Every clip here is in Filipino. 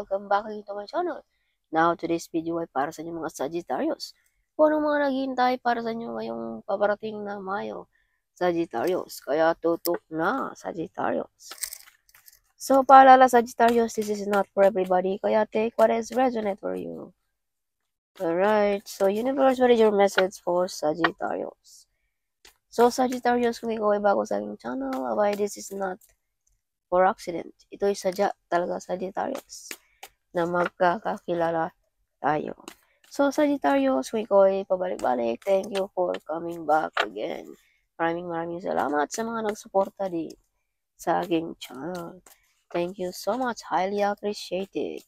welcome back again to my channel. Now, today's video ay para sa inyo mga Sagittarius. Kung anong mga naghihintay para sa inyo ngayong paparating na Mayo, Sagittarius. Kaya tutok na, Sagittarius. So, paalala Sagittarius, this is not for everybody. Kaya take what is resonate for you. Alright, so universe, what is your message for Sagittarius? So, Sagittarius, kung ikaw ay bago sa aking channel, abay, this is not for accident. Ito'y sadya talaga, Sagittarius, na magkakakilala tayo. So, Sagittarius, kung ikaw ay pabalik-balik, thank you for coming back again. Maraming salamat sa mga nagsuporta din sa aking channel. Thank you so much. Highly appreciated.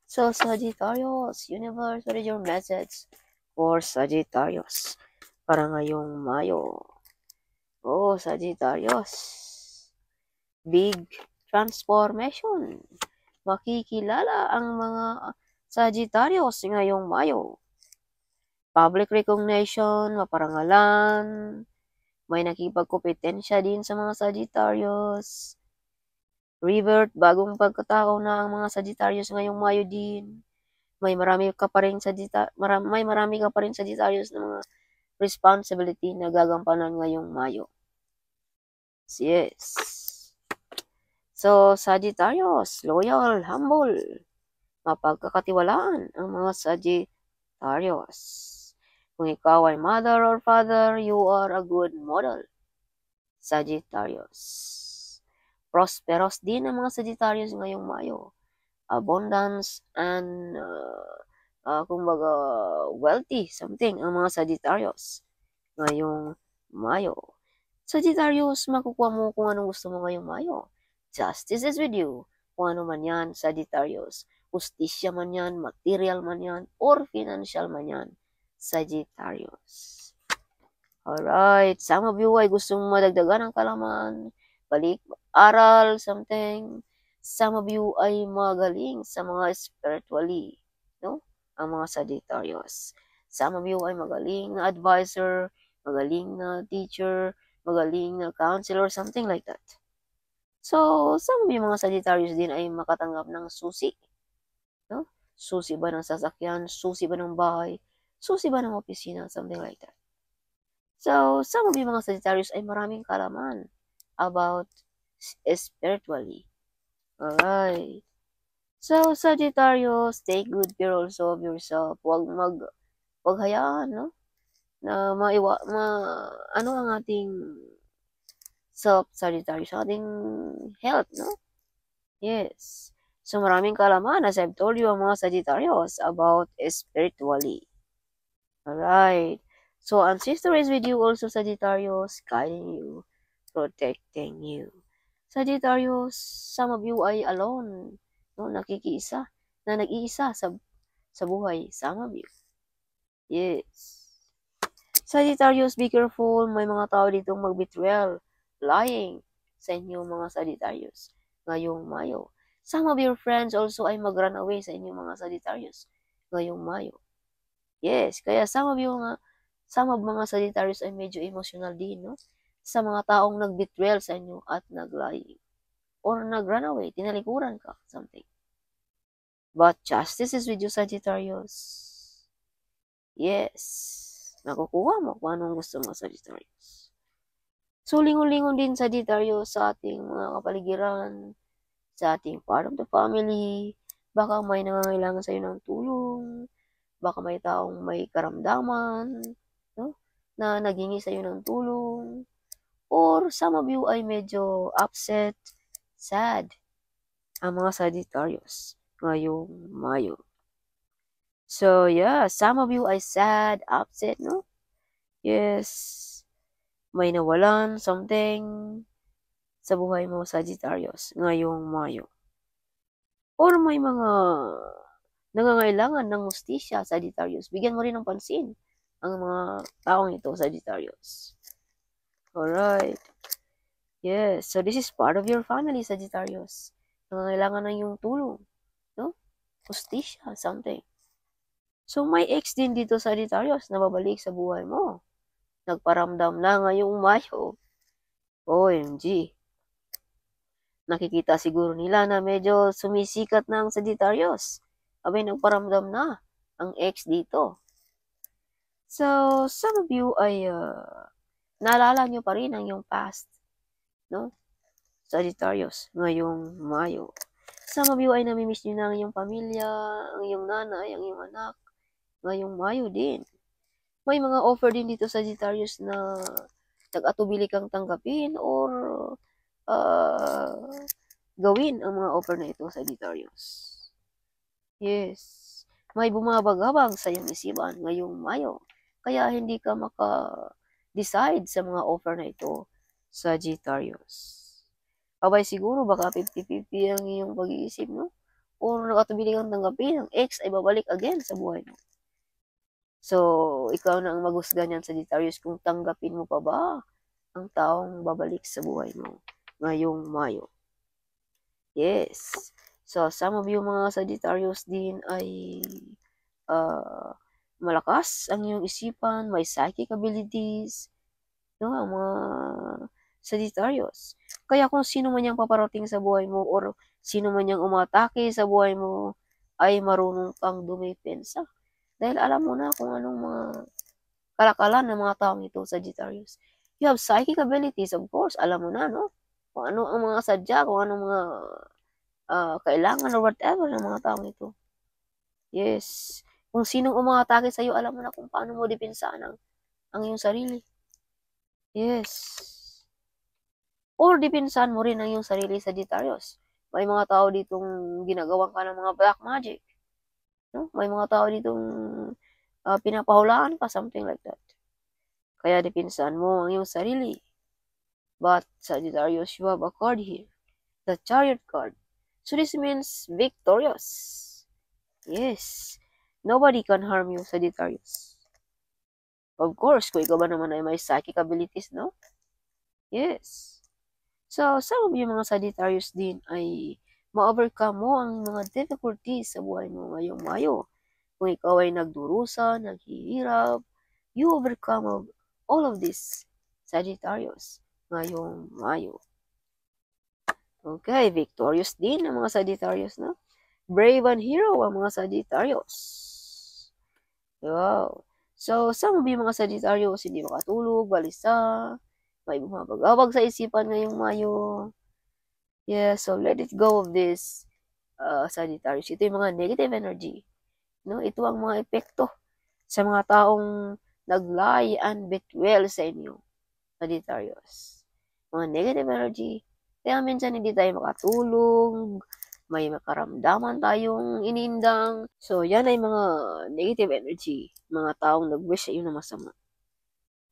So, Sagittarius, universe, what is your message for Sagittarius para ngayong Mayo? Oh, Sagittarius, big transformation. Makikilala ang mga Sagittarius ngayong Mayo. Public recognition, maparangalan, may nakipagkompetensya din sa mga Sagittarius. Rebirth, bagong pagkatao na ang mga Sagittarius ngayong Mayo din. May marami ka pa rin Sagittarius na mga responsibility na gagampanan ngayong Mayo. Yes. So, Sagittarius, loyal, humble, mapagkakatiwalaan ang mga Sagittarius. Kung ikaw ay mother or father, you are a good model, Sagittarius. Prosperous din ang mga Sagittarius ngayong Mayo. Abundance and, kumbaga, wealthy, something, ang mga Sagittarius ngayong Mayo. Sagittarius, makukuha mo kung anong gusto mo ngayong Mayo. Justice is with you. Kung ano man yan, Sagittarius. Justisya man yan, material man yan, or financial man yan, Sagittarius. Alright, some of you ay gustong madagdagan ng kalaman, balik, aral, something. Some of you ay magaling sa mga spiritually, no? Ang mga Sagittarius. Some of you ay magaling na advisor, magaling na teacher, magaling na counselor, something like that. So, some of you mga Sagittarius din ay makatanggap ng susi, no? Susi ba ng sasakyan, susi ba ng bahay, susi ba ng opisina, something like that. So, some of you mga Sagittarius ay maraming kalaman about spiritually. Alright. So, Sagittarius, take good care also of yourself. Huwag hayaan, no? Na ano ang ating self-Sagittarius, ating health, no? Yes. So, maraming kalaman, as I've told you, ang mga Sagittarius about spiritually. Alright. So, Ancestor is with you also, Sagittarius, guiding you, protecting you. Sagittarius, some of you ay alone, no? Nag-iisa sa buhay, some of you. Yes. Sagittarius, be careful, may mga tao ditong mag-betrayal, lying sa inyo mga Sagittarius ngayong Mayo. Some of your friends also ay mag-run away sa inyo mga Sagittarius ngayong Mayo. Yes, kaya some of mga Sagittarius ay medyo emotional din, no? Sa mga taong nag-betrayal sa inyo at nag-lying or nag-run away, tinalikuran ka, something. But justice is with you, Sagittarius. Yes. Nakukuha mo kung anong gusto mo, Sagittarius. So, lingon-lingon din, Sagittarius, sa ating mga kapaligiran, sa ating part of the family. Baka may nangangailangan sa iyo ng tulong. Baka may taong may karamdaman, no? Na naghingi sa iyo ng tulong. Or some of you ay medyo upset, sad, ang mga Sagittarius ngayong Mayo. So, yeah, some of you ay sad, upset, no? Yes, may nawalan, something sa buhay mo, Sagittarius, ngayong Mayo. Or may mga nangangailangan ng hustisya, Sagittarius. Bigyan mo rin ng pansin ang mga taong ito, Sagittarius. Alright. Yes, so this is part of your family, Sagittarius. Nangangailangan ng iyong tulong, no? Hustisya, something. So, may ex din dito, Sagittarius, na babalik sa buhay mo. Nagparamdam na ngayong Mayo. OMG. Nakikita siguro nila na medyo sumisikat na ang Sagittarius. Abay, nagparamdam na ang ex dito. So, some of you ay naalala nyo pa rin ang yung past, no? Sagittarius, ngayong Mayo. Some of you ay namimiss nyo na ang iyong pamilya, ang iyong nanay, ang iyong anak, ngayong Mayo din. May mga offer din dito Sagittarius na nag-atubili kang tanggapin or gawin ang mga offer na ito Sagittarius. Yes. May bumabagabag sa iyong isipan ngayong Mayo. Kaya hindi ka maka-decide sa mga offer na ito Sagittarius. Abay siguro baka 50-50 ang iyong pag-iisip, no? Or nakatubili kang tanggapin, ang ex ay babalik again sa buhay mo. So, ikaw na ang maghusga niyan, Sagittarius, kung tanggapin mo pa ba ang taong babalik sa buhay mo ngayong Mayo. Yes. So, some of you mga Sagittarius din ay malakas ang iyong isipan, may psychic abilities, no? Ang mga Sagittarius. Kaya kung sino man yang paparating sa buhay mo or sino man yang umatake sa buhay mo, ay marunong kang dumepensa. Dahil alam mo na kung anong mga kalakalan ng mga taong ito, Sagittarius. You have psychic abilities, of course. Alam mo na, no? Kung ano ang mga sadya, kung anong mga kailangan or whatever ng mga taong ito. Yes. Kung sinong umatake sa iyo, alam mo na kung paano mo depensahan ang iyong sarili. Yes. Or depensahan mo rin ang iyong sarili, Sagittarius. May mga tao ditong ginagawan ka ng mga black magic. No? May mga tao ditong pinapahulaan ka, something like that. Kaya depensahan mo ang iyong sarili. But, Sagittarius, you have a card here. The Chariot card. So, this means victorious. Yes. Nobody can harm you, Sagittarius. Of course, kung ikaw ba naman ay may psychic abilities, no? Yes. So, some of you mga Sagittarius din ay ma-overcome mo ang mga difficulties sa buhay mo ngayong Mayo. Kung ikaw ay nagdurusa, naghihirap, you overcome all of this, Sagittarius, ngayong Mayo. Okay, victorious din ang mga Sagittarius, no? Brave and hero ang mga Sagittarius. Wow. So, some of you mga Sagittarius, hindi makatulog, balisa, may bumabagabag sa isipan ngayong Mayo. Yeah, so let it go of this, Sagittarius. Ito yung mga negative energy. No? Ito ang mga epekto sa mga taong nag-lie and betrayal sa inyo, Sagittarius. Mga negative energy. Kaya minsan hindi tayo makatulog, may makaramdaman tayong inindang. So, yan ay mga negative energy. Mga taong nag-wish sa iyo na masama.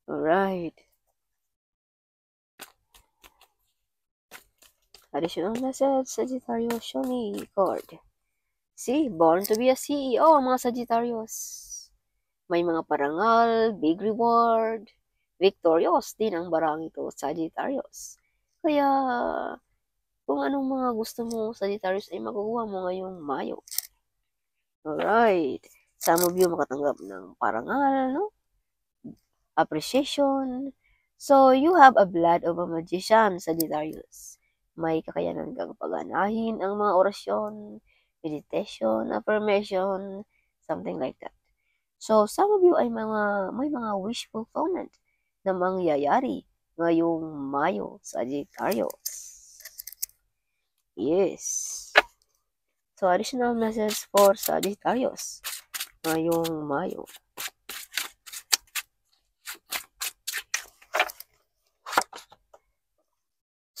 Alright. Additional message, Sagittarius, show me card. See, born to be a CEO, mga Sagittarius. May mga parangal, big reward, victorious din ang barang ito, Sagittarius. Kaya, kung anong mga gusto mo, Sagittarius, ay makukuha mo ngayong Mayo. Alright. Some of you makatanggap ng parangal, no? Appreciation. So, you have a blood of a magician, Sagittarius. May kakayanan kang paganahin ang mga orasyon, meditation, affirmation, something like that. So, some of you ay may mga wish fulfillment na mangyayari ngayong Mayo, Sagittarius. Yes. So, additional message for Sagittarius ngayong Mayo.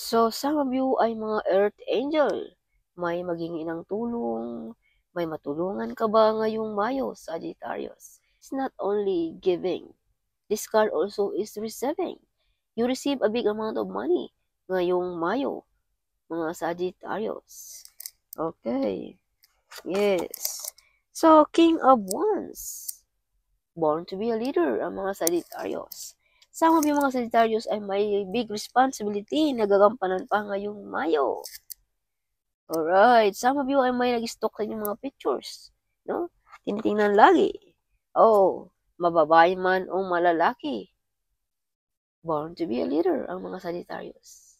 So, some of you ay mga earth angel. May maging inang tulong. May matulungan ka ba ngayong Mayo, Sagittarius? It's not only giving. This card also is receiving. You receive a big amount of money ngayong Mayo, mga Sagittarius. Okay. Yes. So, King of Wands. Born to be a leader ang mga Sagittarius. Some of yung mga Sagittarius ay may big responsibility na gagampanan pa ngayong Mayo. Alright. Some of you ay may nag-stock sa inyong mga pictures. No? Tinitingnan lagi. Oh, mababae man o malalaki. Born to be a leader ang mga Sagittarius.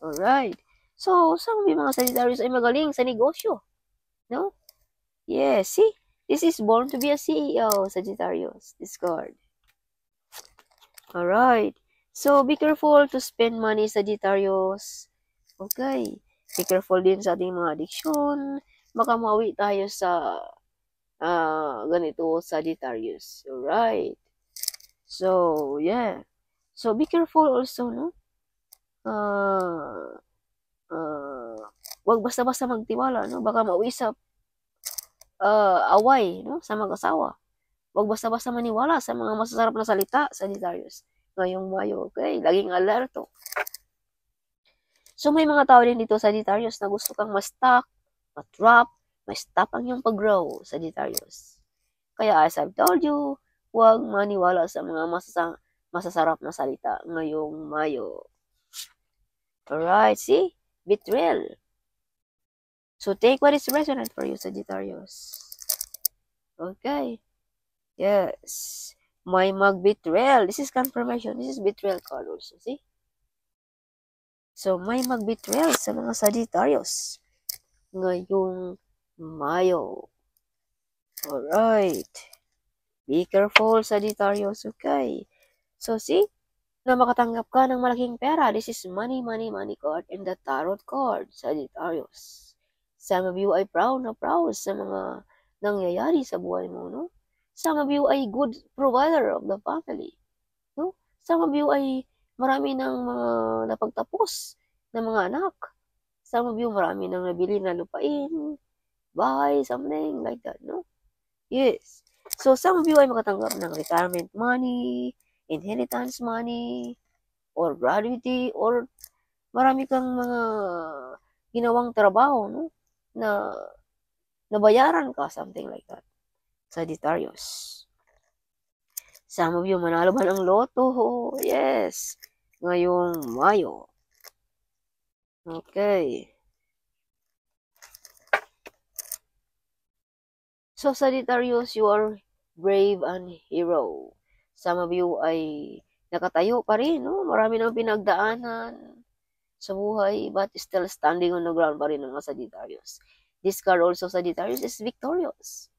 Alright. So, some of yung mga Sagittarius ay magaling sa negosyo. No? Yes, see? This is born to be a CEO, Sagittarius. This card. Alright. So, be careful to spend money, Sagittarius. Okay. Be careful din sa ating mga addiction. Baka mawi tayo sa ganito, Sagittarius. Alright. So, yeah. So, be careful also, no? Wag basta-basta magtiwala, no? Baka mawi sa away, no? Sa mag-asawa. Wag basta-basta maniwala sa mga masasarap na salita, Sagittarius. Ngayong Mayo, okay? Laging alerto. So, may mga tao din dito, Sagittarius, na gusto kang ma-stock, ma-trap, ma-stop ang iyong pag-grow, Sagittarius. Kaya, as I've told you, huwag maniwala sa mga masasarap na salita ngayong Mayo. Alright, see? Betrayal. So, take what is resonant for you, Sagittarius. Okay. Yes. May mag-betrayal. This is confirmation. This is betrayal card also, see? So, may mag-betrayal sa mga Sagittarius ngayong Mayo. Alright. Be careful, Sagittarius, okay? So, see? Na makatanggap ka ng malaking pera. This is money, money, money card and the tarot card, Sagittarius. Some of you ay proud na proud sa mga nangyayari sa buhay mo, no? Some of you ay good provider of the family, no? Some of you ay marami ng mga napagtapos na mga anak. Some of you marami nang nabili na lupain, bahay, something like that, no? Yes. So, some of you ay makatanggap ng retirement money, inheritance money, or gratuity, or marami kang mga ginawang trabaho, no? Na nabayaran ka, something like that. Sagittarius. Some of you manalo ba ng loto? Yes. Ngayong Mayo. Okay. So, Sagittarius, you are brave and hero. Some of you ay nakatayo pa rin, no? Marami nang pinagdaanan sa buhay, but still standing on the ground pa rin ng mga Sagittarius. This card also, Sagittarius, is victorious.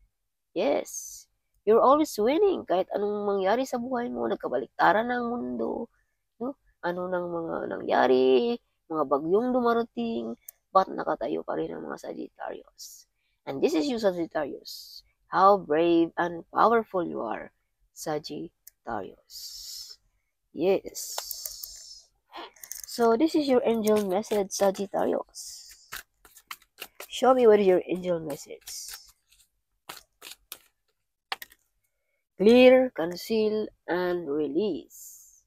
Yes. You're always winning. Kahit anong mangyari sa buhay mo, nagkabaliktaran ng mundo, no? Ano nang mga nangyari, mga bagyong dumarating, but nakatayo pa rin ang mga Sagittarius. And this is you, Sagittarius. How brave and powerful you are, Sagittarius. Yes. So, this is your angel message, Sagittarius. Show me what is your angel message. Clear, conceal, and release.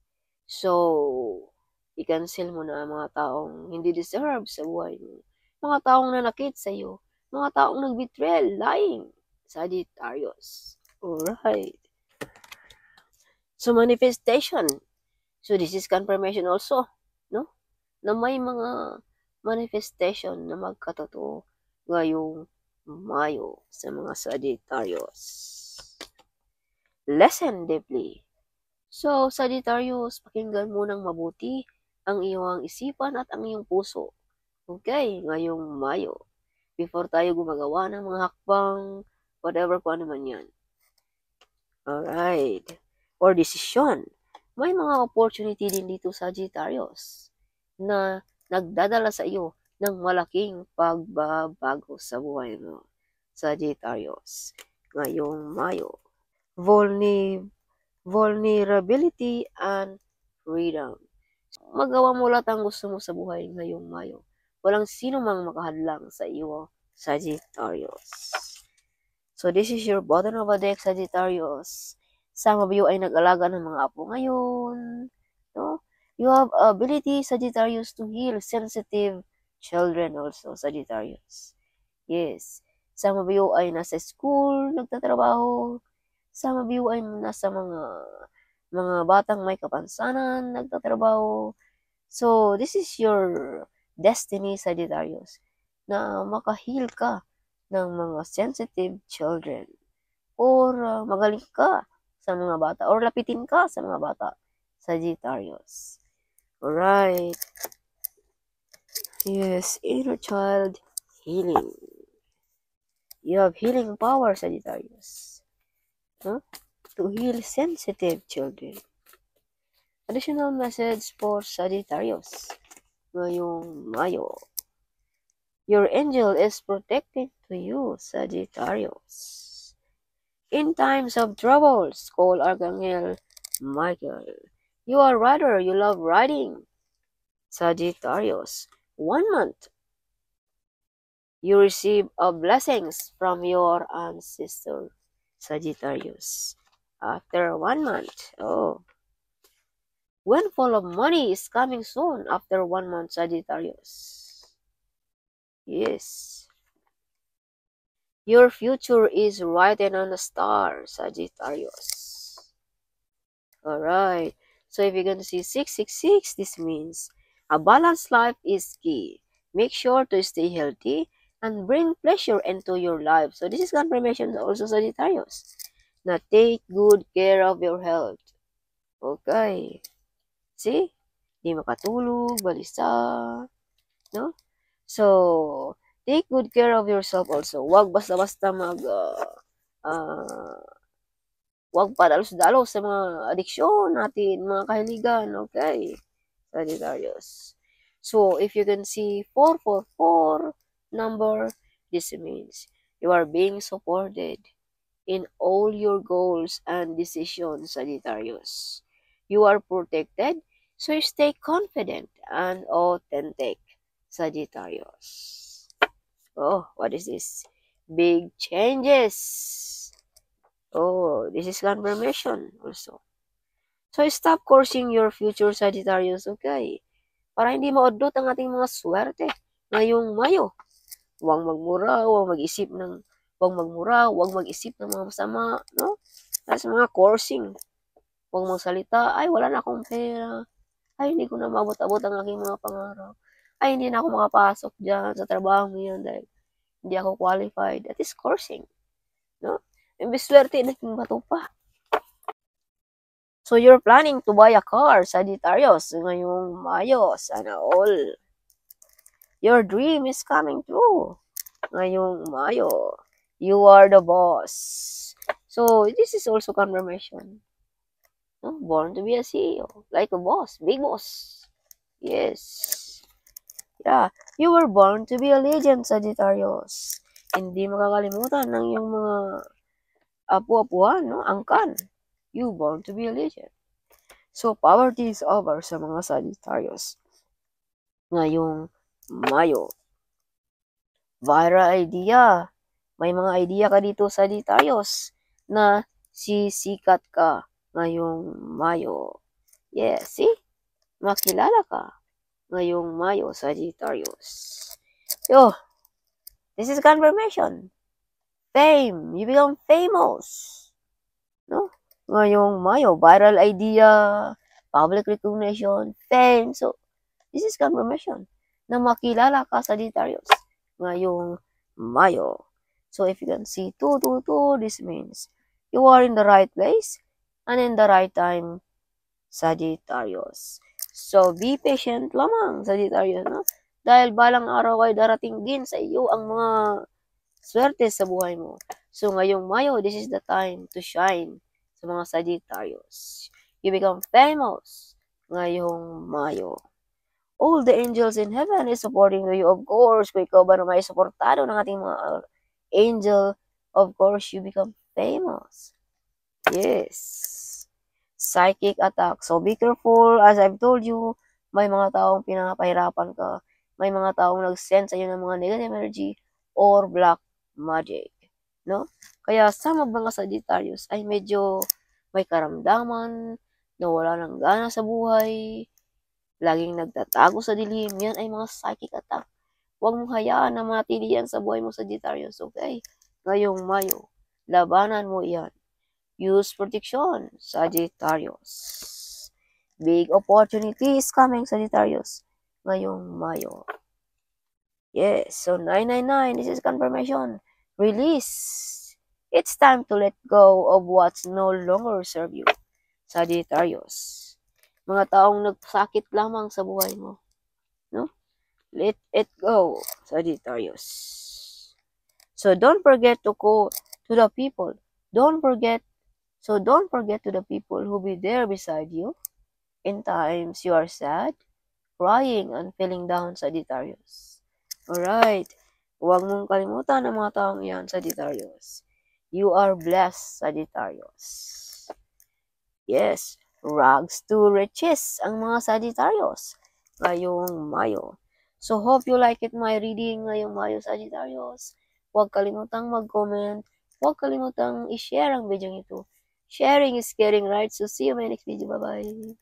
So, i-cancel mo na ang mga taong hindi deserve sa buhay mo. Mga taong nanakit sa iyo. Mga taong nag-betrayal, lying. Sagittarius. Alright. So, manifestation. So, this is confirmation also, no? Na may mga manifestation na magkatotoo ngayong Mayo sa mga Sagittarius. Listen deeply. So, Sagittarius, pakinggan mo ng mabuti ang iyong isipan at ang iyong puso. Okay, ngayong Mayo. Before tayo gumagawa ng mga hakbang, whatever kung ano man yan. Alright. Or decision. May mga opportunity din dito, Sagittarius, na nagdadala sa iyo ng malaking pagbabago sa buhay mo. Sagittarius, ngayong Mayo. Vulnerability and freedom. Magawa mo lahat ang gusto mo sa buhay ngayong Mayo. Walang sino mang makahadlang sa iyo, Sagittarius. So, this is your bottom of the deck, Sagittarius. Some of you ay nag-alaga ng mga apo ngayon. No? You have ability, Sagittarius, to heal sensitive children also, Sagittarius. Yes. Some of you ay nasa school, nagtatrabaho. Some of you ay nasa mga batang may kapansanan, nagtatrabaho. So, this is your destiny, Sagittarius, na makahil ka ng mga sensitive children. Or magaling ka sa mga bata. Or lapitin ka sa mga bata, Sagittarius. Alright. Yes, inner child healing. You have healing power, Sagittarius. Huh? To heal sensitive children. Additional message for Sagittarius. Ngayong Mayo. Your angel is protecting to you, Sagittarius. In times of troubles, call Archangel Michael. You are rider, you love riding, Sagittarius. 1 month, you receive blessings from your ancestor, Sagittarius. After 1 month, oh, windfall of money is coming soon after 1 month, Sagittarius. Yes. Your future is written on a star, Sagittarius. Alright. So if you're going to see 666, this means a balanced life is key. Make sure to stay healthy and bring pleasure into your life. So this is confirmation also, Sagittarius. Na take good care of your health. Okay. See? Di makatulog, balisa. No? So, take good care of yourself also. Huwag basta-basta huwag padalos-dalos sa mga adiksyon natin, mga kahiligan, okay? Sagittarius. So, if you can see 444 number, this means you are being supported in all your goals and decisions, Sagittarius. You are protected, so you stay confident and authentic, Sagittarius. Oh, what is this? Big changes. Oh, this is confirmation also. So, stop cursing your future, Sagittarius, okay? Para hindi maudlot ang ating mga swerte ngayong Mayo. Huwag magmura, huwag mag-isip ng mga masama, no? Sa mga cursing. Huwag magsalita, ay, wala na akong pera. Ay, hindi ko na mabot-abot ang aking mga pangarap. Ay, hindi na ako makapasok dyan sa trabaho ngayon dahil hindi ako qualified. That is cursing, no? Imbes swerte, naging bato pa. So, you're planning to buy a car, Sagittarius, ngayong Mayo. Sana all. Your dream is coming true. Ngayong Mayo. You are the boss. So, this is also confirmation. No? Born to be a CEO. Like a boss. Big boss. Yes. Yeah. You were born to be a legend, Sagittarius. Hindi makakalimutan ng iyong mga apu-apuhan, no? Angkan. You born to be a legend. So, poverty is over sa mga Sagittarius. Ngayong Mayo. Viral idea. May mga idea ka dito, Sagittarius, na sisikat ka ngayong Mayo. Yes, see? Makilala ka ngayong Mayo, Sagittarius. Yo, this is confirmation. Fame. You become famous. No? Ngayong Mayo, viral idea, public recognition, fame. So, this is confirmation na makilala ka, Sagittarius, ngayong Mayo. So, if you can see 222, this means you are in the right place and in the right time, Sagittarius. So, be patient lamang, Sagittarius, no? Dahil balang araw ay darating din sa iyo ang mga swerte sa buhay mo. So, ngayong Mayo, this is the time to shine sa mga Sagittarius. You become famous ngayong Mayo. All the angels in heaven is supporting you. Of course, kung ikaw ba na may suportado ng ating mga angel, of course, you become famous. Yes. Psychic attack. So, be careful. As I've told you, may mga taong pinapahirapan ka. May mga taong nag-send sa iyo ng mga negative energy or black magic. No? Kaya sa mga Sagittarius ay medyo may karamdaman, na wala ng gana sa buhay, laging nagtatago sa dilim. Yan ay mga psychic attack. Huwag mong hayaan na matili yan sa buhay mo, Sagittarius, okay? Ngayong Mayo, labanan mo yan. Use protection, Sagittarius. Big opportunity is coming, Sagittarius, ngayong Mayo. Yes, so 999, this is confirmation. Release. It's time to let go of what's no longer serve you, Sagittarius. Mga taong nagsakit lamang sa buhay mo, no? Let it go, Sagittarius. So don't forget to go to the people. Don't forget to the people who be there beside you in times you are sad, crying, and feeling down, Sagittarius. Alright. Huwag mong kalimutan ang mga taong yan, Sagittarius. You are blessed, Sagittarius. Yes, rags to riches ang mga Sagittarius ngayong Mayo. So, hope you like it my reading ngayong Mayo, Sagittarius. Huwag kalimutang mag-comment. Huwag kalimutang i-share ang video ito. Sharing is caring, right? So, see you in my next video. Bye-bye.